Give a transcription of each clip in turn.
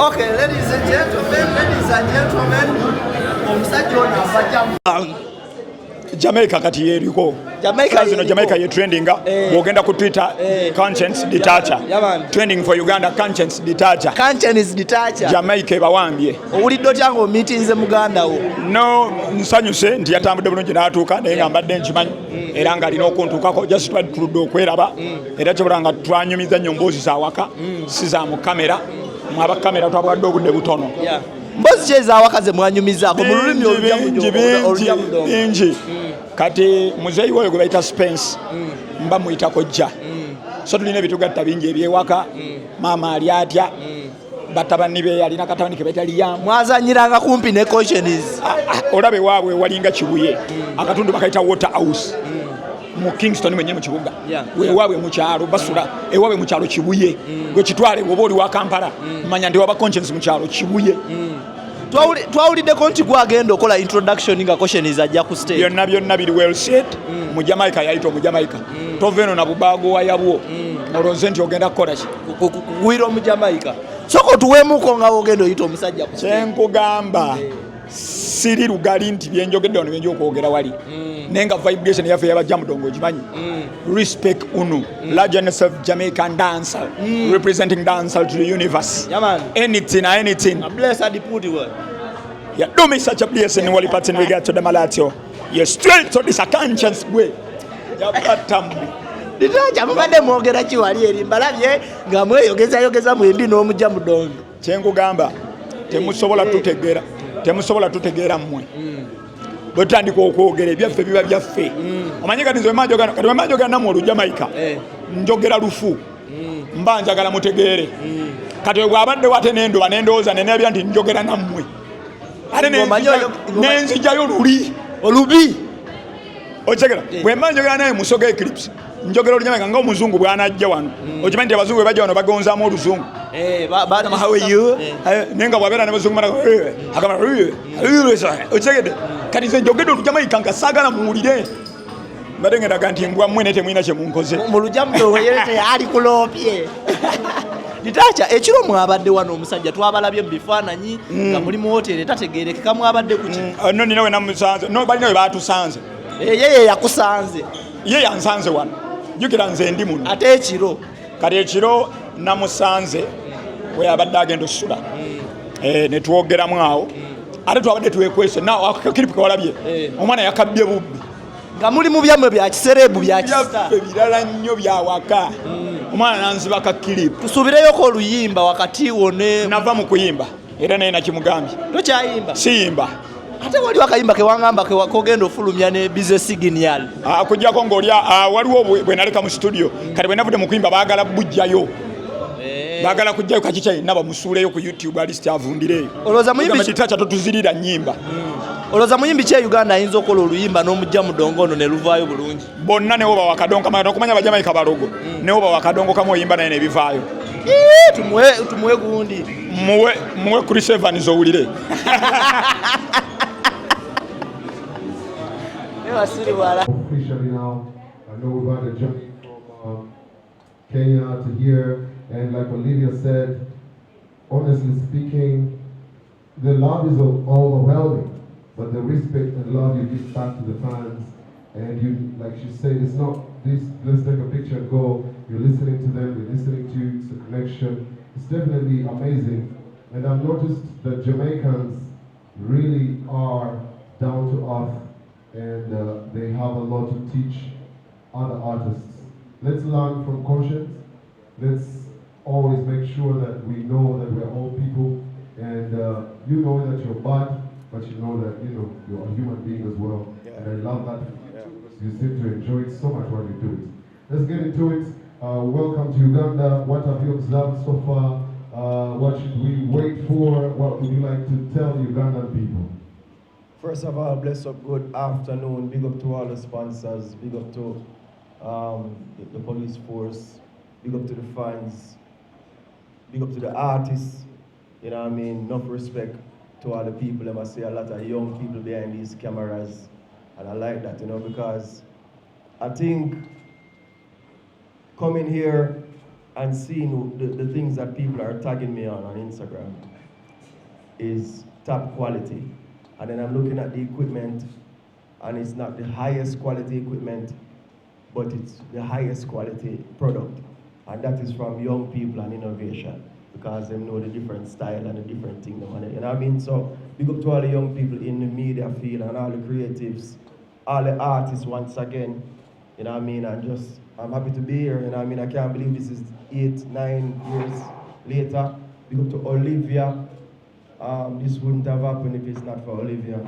Okay, ladies and gentlemen, Jamaica kati yeriko. Jamaica ye trending. Wogenda ku Twitter, Konshens, Detacha. Trending for Uganda, Konshens, Detacha. Konshens, Detacha. Jamaica bawambye. Owulidde kyango meetinze muganda wo. No, nsanyuse nti yatambudde bulungi n'atuuka naye nga mbadde nkimanyi era nga alina okuntuukako just tuludde okweraba era kyebulanga twanyumiza nnyo mboozi za waka si za mu kamera mwaba kamera twabwadde obudde butono. Mboozi ki ezawaka ze mwanyumizaako mu lulimi bingi kati muzeeyi woyo gwe bayita Spence mba muyitako jja so tulina ebitugatta bingi ebyewaka maama ali atya batabani be alina katabani ke bayita Liam mwazanyiranga kumpi ne Konshens olabe waabwe walinga kibuye akatundu bakayita water house mu Kingston mwenye mu kibuga wewaabwe mu kyalo basula ewaabwe mu kyalo kibuye gwe kitwale oba oli wa Kampala manya ndi waba Konshens mu kyalo kibuye. Twawuliddeko nti gwagenda okola introduction nga Konshens ajja ku stage. Byonna biri well said mu Jamaica yayita mu Jamaica toveno na bubaago wayabwo olonze nti ogenda kukola ki kuwira mu Jamaica soko tuwemuko nga ogenda oyita omusajja ku stage. Kyenkugamba siri lugali nti byenjogedde wano byenja okwogera wali nenga vibration yaffe y'abajamudongo ogimanyi respect unu largeness of Jamaican dancer representing dancehall to the universe. Anything a blessed put word. Yeah, do me such a blessing in Wally Patton we get to the Malatio. You're straight to this a Konshens way. Detacha mubadde mwogera ki wali eri mbalabye nga mweyogeza mwembi n'omujamudongo. Kyenkugamba temusobola tutegeera mmwe bwe tutandika okwogera ebyaffe biba byaffe omanyi kati nze wemajogera nammwe oluJamaica njogera lufu mba njagala mutegeere kati we bwabadde wate nendoba nendowooza nenebya nti njogera nammwe ate nenzijjayo olubi okitegeera bwe mba njogera naye musoga eclipse njogera oluJamaica nga omuzungu bw'anajja wano okimanyi nti abazungu bwe bajja wano bagonzaamu oluzungu nenga bwabeera n'abazungu okitegedde kati nze njogedde oluJamaica nga saagala muwulire mbadde ngendaga nti mbwa mmwe ne temulina kye munkoze mu lujamudo ali kuloopye. Detacha ekiro mwabadde wano omusajja twabalabye mu bifaananyi nga muli mu hoteri tategeerekeka mwabadde ku ki no nina we namusanze no balina we baatusanze yeye yakusanze ye yansanze wano jjukira nze ndi muno ate ekiro kati ekiro namusanze we abadde agenda okusula ne twogeramu awo ate twabadde tuwekwese nawe akakiripu kawalabye omwana yakabbye bubbi nga muli mu byammwe bya kiserebu bya byaffe birala nnyo byawaka omwana nanziba kakiripu tusuubireyoko oluyimba wakati wone nava mu kuyimba era naye nakimugambye tokyayimba siyimba ate waliwo akayimba kewangamba kogenda ofulumya ne business signal kujjako ng'olya waliwo bwe naleka mu studio kati bwe navudde mu kuyimba baagala bujjayo baagala kujjayo kakikyayina bamusuuleyo ku YouTube alisti avundireyo Detacha totuzirira nnyimba olowooza muyimbi ki Uganda ayinza okukola oluyimba n'omujjamudongo ono ne luvaayo bulungi bonna ne woba wakadongo kamala okumanya abajamaika balogo ne woba wakadongo kamu oyimba naye nebivaayo tumuwe gundi muwe Chris Evans owulire Officially now, I know we've had a journey from Kenya to here, and like Olivia said, honestly speaking, the love is overwhelming, but the respect and love you give back to the fans, and you, like she said, it's not this, let's take a picture and go, you're listening to them, you're listening to you, it's a connection. It's definitely amazing, and I've noticed that Jamaicans really are down to earth, and they have a lot to teach other artists. Let's learn from Konshens. Let's always make sure that we know that we're all people, and you know that you're bad, but you know that you're a human being as well. And I love that because you seem to enjoy it so much while you do it. Let's get into it. Welcome to Uganda. What have you observed so far? What should we wait for? What would you like to tell Ugandan people? First of all, bless up, good afternoon. Big up to all the sponsors. Big up to the police force. Big up to the fans. Big up to the artists. You know what I mean? Enough respect to all the people. I must say a lot of young people behind these cameras. And I like that, because I think coming here and seeing the things that people are tagging me on Instagram is top quality. And then I'm looking at the equipment, and it's not the highest quality equipment, but it's the highest quality product. And that is from young people and innovation, because they know the different style and the different thing. You know what I mean? So big up to all the young people in the media field and all the creatives, all the artists once again. You know what I mean? And just, I'm happy to be here. You know what I mean? I can't believe this is 8, 9 years later. Big up to Olivia. This wouldn't have happened if it's not for Olivia.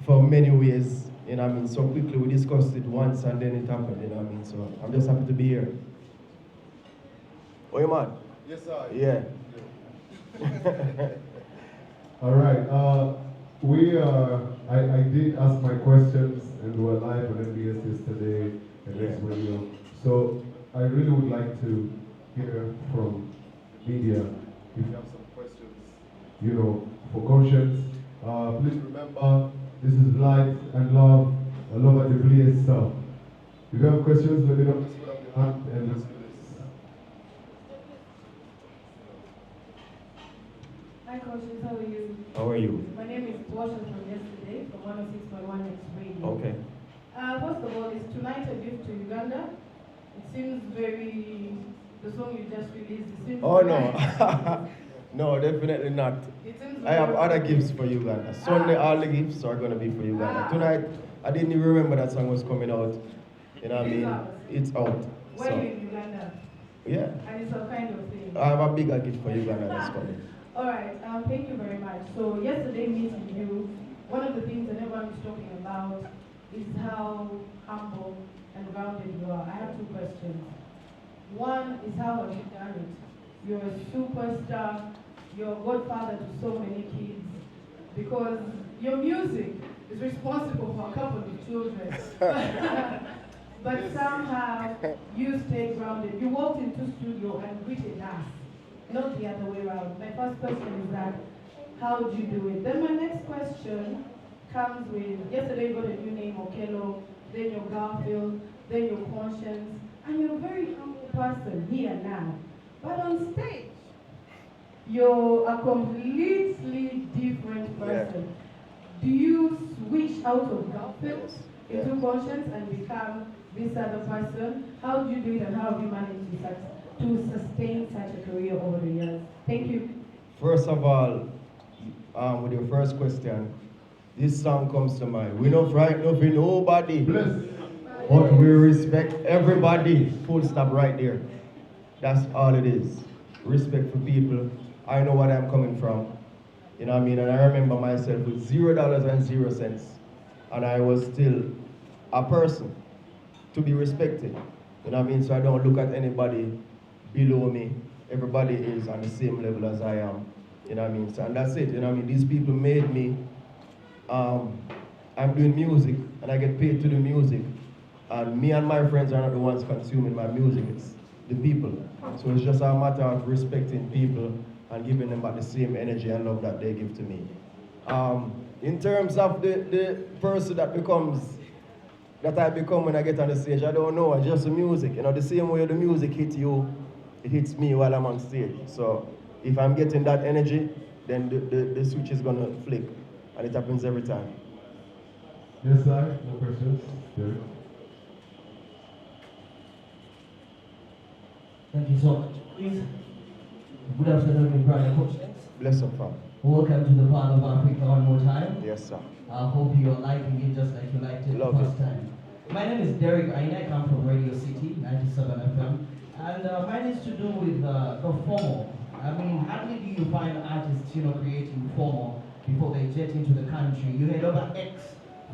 For many ways, you know what I mean? So quickly we discussed it once and then it happened, you know what I mean? So I'm just happy to be here. Oh, you man? Yes, sir. Yeah. All right. I did ask my questions and we were live on MBS yesterday and this radio. So I really would like to hear from media if you have some questions, you know, for Konshens. Please remember, this is light and love all over the place. So if you have questions, let me know. Just put up your hand and let's do this. Hi, Konshens, how are you? How are you? My name is Detacha from yesterday, from 106.1 X Radio. Okay. First of all, is tonight a gift to Uganda? It seems very, the song you just released, it seems Oh, no. No, definitely not. It seems I have very- other gifts for Uganda. Sunday, all the gifts are going to be for Uganda. Tonight, I didn't even remember that song was coming out. You know what I mean? It's out. When So, you're in Uganda, yeah. and it's a kind of thing. I have a bigger gift for Uganda that's coming. All right, thank you very much. So yesterday meeting you, one of the things that everyone is talking about is how humble and grounded you are. I have 2 questions. One is, how have you done it? You're a superstar, you're a godfather to so many kids, because your music is responsible for a couple of children. But somehow you stay grounded. You walked into studio and greeted us, not the other way around. My first question is that, how do you do it? Then my next question comes with, yesterday you got a new name, Okello, then your Garfield, then your Konshens, and you're a very humble person here now. But on stage, you're a completely different person. Do you switch out of Garfield into Konshens and become this other person? How do you do it, and how have you managed to sustain such a career over the years? Thank you. First of all, with your first question, this song comes to mind. We don't frighten of nobody, but we respect everybody. Full stop right there. That's all it is. Respect for people. I know what I'm coming from. You know what I mean? And I remember myself with $0.00, and I was still a person to be respected. You know what I mean? So I don't look at anybody below me. Everybody is on the same level as I am. You know what I mean? So, and that's it. You know what I mean? These people made me. I'm doing music, and I get paid to do music. And me and my friends are not the ones consuming my music. It's the people. So it's just a matter of respecting people and giving them back the same energy and love that they give to me. In terms of the person that I become when I get on the stage, I don't know. It's just the music. You know, the same way the music hits you, it hits me while I'm on stage. So if I'm getting that energy, then the switch is gonna flick, and it happens every time. Yes, sir. No questions. Derek. Thank you so much. Please. Good afternoon, brother Konshens. Bless up, fam. Welcome to the Part of Africa one more time. Yes, sir. I hope you're liking it just like you liked it Love the first it. time. My name is Derek Aina. I come from Radio City, 97 FM. And mine is to do with the FOMO. I mean, hardly do you find artists, creating FOMO before they jet into the country. You head over X,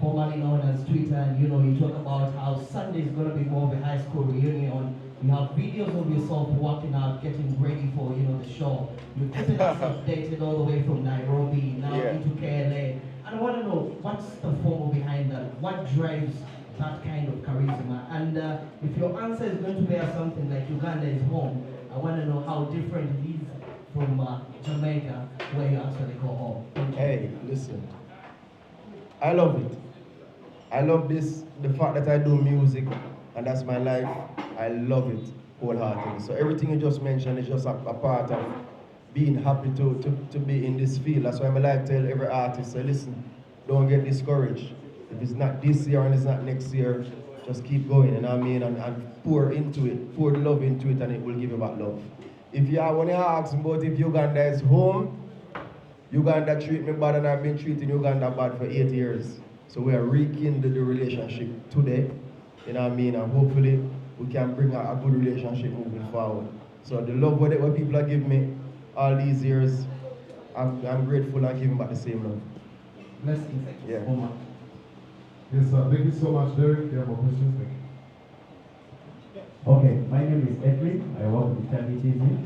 formerly known as Twitter, and you talk about how Sunday is going to be more of a high school reunion. You have videos of yourself working out, getting ready for the show. You're keeping us updated all the way from Nairobi now into KLA. And I want to know, what's the FOMO behind that? What drives that kind of charisma? And if your answer is going to be something like Uganda is home, I want to know how different it is from Jamaica, where you actually go home. Hey, listen. I love it. I love the fact that I do music, and that's my life. I love it. wholeheartedly. So everything you just mentioned is just a part of being happy to be in this field. That's why I like to tell every artist, say, listen, don't get discouraged. If it's not this year and it's not next year, just keep going, you know what I mean? And pour into it, pour the love into it, and it will give you back love. If you want to ask about if Uganda is home, Uganda treat me bad and I've been treating Uganda bad for 8 years. So we are rekindling the relationship today, you know what I mean? And hopefully we can bring a good relationship moving forward. So the love what people are giving me all these years, I'm grateful and giving back the same love. Blessings. Yeah. Yes, thank you so much, Derek. You have more questions? Thank you. Okay, my name is Edwin. I work with Detacha.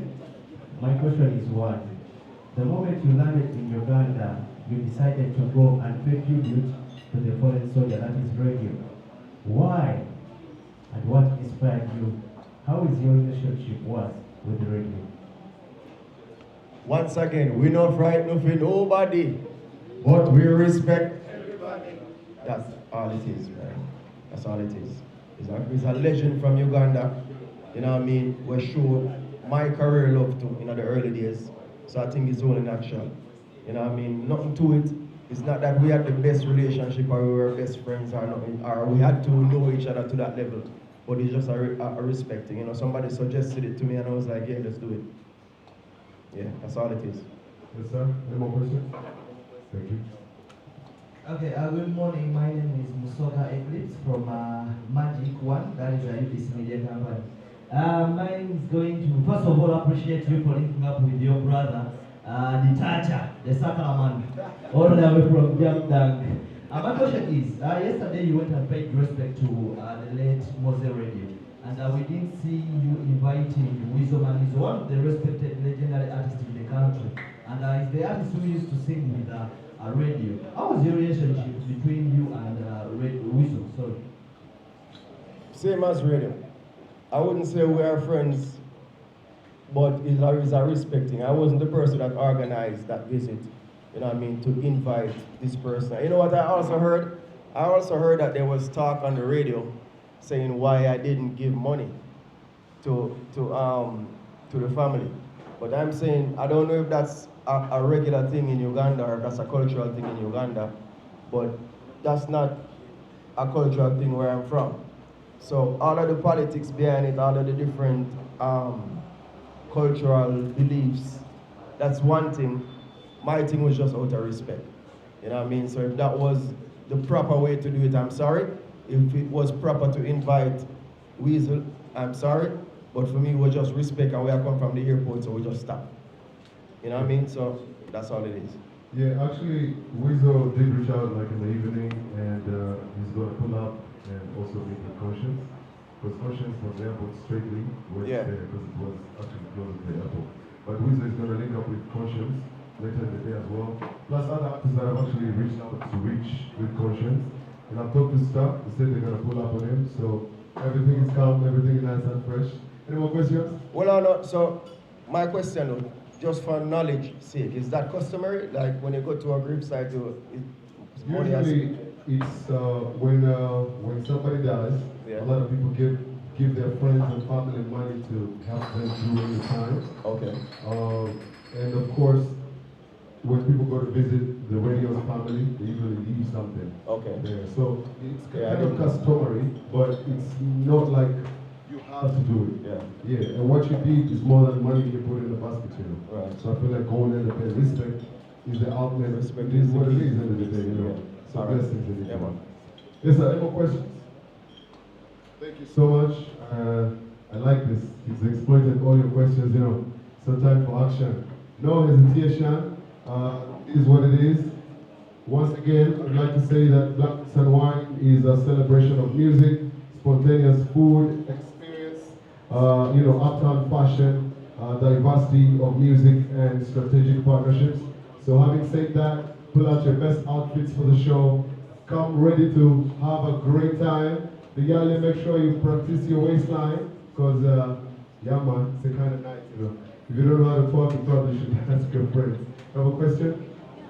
My question is one. The moment you landed in Uganda, you decided to go and pay tribute to the fallen soldier, that is radio. Why? And what inspired you? How is your relationship was with the radio? Once again, we not frightened for nobody, but we respect everybody. That's all it is, man. That's all it is. It's a legend from Uganda, you know what I mean? We show my career love to in the early days. So I think it's only natural. You know what I mean? Nothing to it. It's not that we had the best relationship or we were best friends or nothing, or we had to know each other to that level. But it's just a respecting. You know, somebody suggested it to me and I was like, yeah, let's do it. Yeah, that's all it is. Yes, sir. Any more questions? Thank you. Okay, good morning. My name is Musoka Eclipse from Magic One, that is a UBC media company. Mine is going to, first of all, appreciate you for linking up with your brother, Detacha, the Sacrament, all the way from Jamaica. My question is, yesterday you went and paid respect to the late Mose Radio, and we didn't see you inviting Wisdom, and he's one of the respected legendary artists in the country, and is the artist who used to sing with radio. How was your relationship between you and Wisdom? Sorry. Same as radio. I wouldn't say we are friends, but it's a respecting. I wasn't the person that organized that visit, you know what I mean, to invite this person. You know what I also heard? I also heard that there was talk on the radio saying why I didn't give money to the family. But I'm saying, I don't know if that's a regular thing in Uganda or if that's a cultural thing in Uganda, but that's not a cultural thing where I'm from. So all of the politics behind it, all of the different cultural beliefs, that's one thing. My thing was just out of respect. You know what I mean? So if that was the proper way to do it, I'm sorry. If it was proper to invite Weasel, I'm sorry. But for me, it was just respect, and we are come from the airport, so we just stop. You know what I mean? So that's all it is. Yeah, actually, Weasel did reach out like in the evening, and he's going to pull up and also meet with Konshens. Because Konshens from the airport straightly went there because it was actually close to the airport. But Weasel is going to link up with Konshens later in the day as well. Plus other artists that have actually reached out to reach with Konshens. And I've talked to staff, they said they're going to pull up on him. So everything is calm, everything is nice and fresh. Any more questions? Well, no, so my question, just for knowledge sake, is that customary? Like when you go to a grave site, usually it's when somebody dies, a lot of people give their friends and family money to help them during the time. Okay. And of course, when people go to visit the radio's family, they usually leave something. Okay. There. So it's kind of customary, but it's not like you have to do it. Yeah. Yeah. And what you need is more than money you put in the basket, you know. Right. So I feel like going in and paying respect is the ultimate. Respect is is what the it key. is at the end of the day, you know. Yeah. So All right. blessings in it. Yeah, man. Yes, sir. Any more questions? Thank you so much. I like this. He's exploited all your questions, you know. So time for action. No hesitation. It is what it is. Once again, I'd like to say that Black and Wine is a celebration of music, spontaneous food experience, you know, uptown fashion, diversity of music, and strategic partnerships. So having said that, pull out your best outfits for the show. Come ready to have a great time. The y'all make sure you practice your waistline, because, yeah man, it's a kind of night, you know. If you don't know how to talk, you probably should ask your friends. Have a question?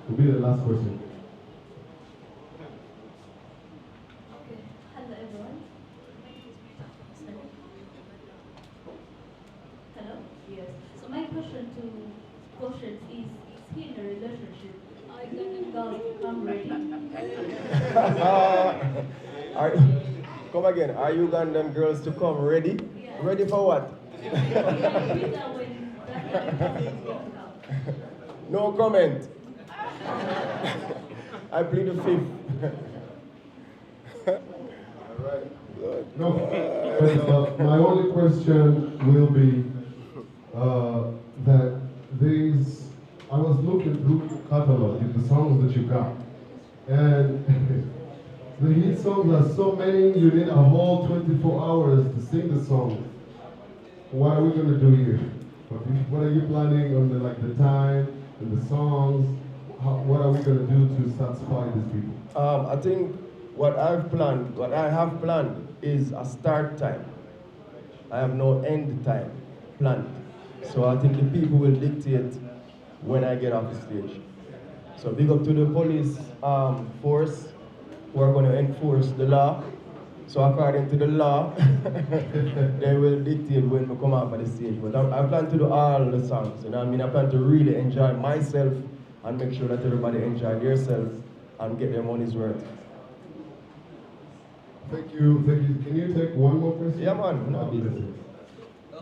Will be the last question. Okay. Hello everyone. My name is Rita from Are, come again. Are Ugandan girls to come ready? Ready for what? No comment. I plead the fifth. No, my only question will be that I was looking through your catalog, the songs that you got, and the hit songs are so many, you need a whole 24 hours to sing the song. What are we going to do here? What are you planning on the time and the songs? What are we going to do to satisfy these people? I think what I have planned is a start time. I have no end time planned. So I think the people will dictate when I get off the stage. So big up to the police force who are going to enforce the law. So according to the law, they will dictate when we come out of the stage. But I plan to do all the songs. You know what I mean? I plan to really enjoy myself and make sure that everybody enjoy themselves and get their money's worth. Thank you. Can you take one more question? Yeah, man. No.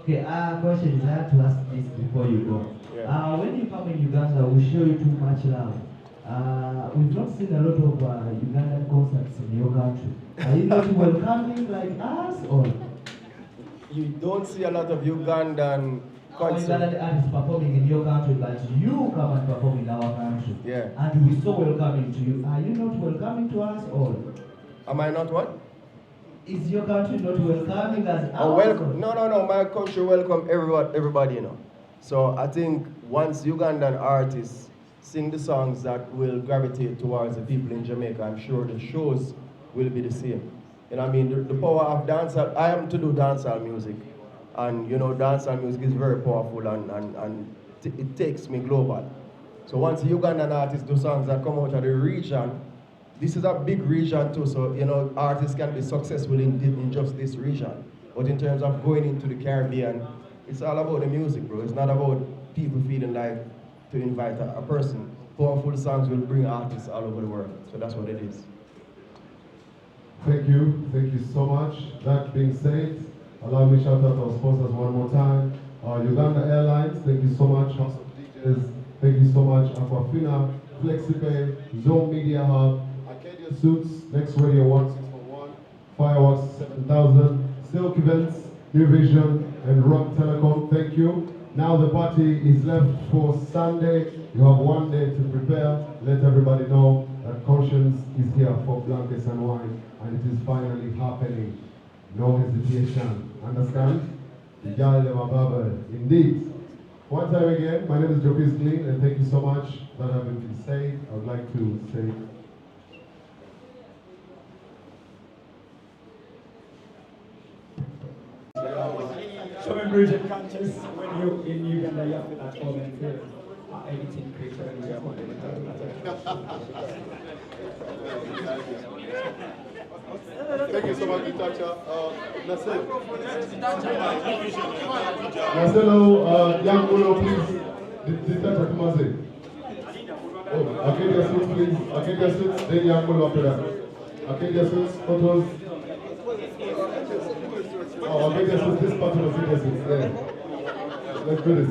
Okay, question is, I have to ask this before you go. Yeah. When you come in Uganda, we show you too much love. We've not seen a lot of Ugandan concerts in your country. Are you not welcoming like us, or? You don't see a lot of Ugandan concerts. Ugandan artists performing in your country, but you come and perform in our country. Yeah. And we're so welcoming to you. Are you not welcoming to us, or? Am I not what? Is your country not welcoming us? Oh, welcome. No. My country welcome everybody, you know. So I think once Ugandan artists sing the songs that will gravitate towards the people in Jamaica, I'm sure the shows will be the same. You know what I mean? The power of dancehall, I am to do dancehall music. And you know, dancehall music is very powerful and it takes me global. So once Ugandan artists do songs that come out of the region, this is a big region too, so you know, artists can be successful in just this region. But in terms of going into the Caribbean, it's all about the music, bro. It's not about people feeling like to invite a person. Powerful songs will bring artists all over the world. So that's what it is. Thank you so much. That being said, allow me to shout out our sponsors one more time. Uganda Airlines, thank you so much. House of DJs, thank you so much. Aquafina, FlexiPay, Zone Media Hub, Arcadia Suits, Next Radio 1641, Fireworks 7000, Silk Events, New Vision, and Rock Telecom, thank you. Now the party is left for Sunday. You have one day to prepare. Let everybody know that Konshens is here for blankets and wine, and it is finally happening. No hesitation. Understand? Indeed. One time again, my name is Jopis Clean, and thank you so much. That having been said, I would like to say Showing bridge and conscience when you in Uganda, you have to not home and feel anything creature and thank you so much, Detacha. Marcelo, young Uno, please. Detacha, come on, say. Oh, Arcadia Suits, please. Arcadia Suits, then young Uno after that. Arcadia Suits, photos. Oh, Arcadia Suits, this part of Arcadia Suits. Yeah. Let's do this.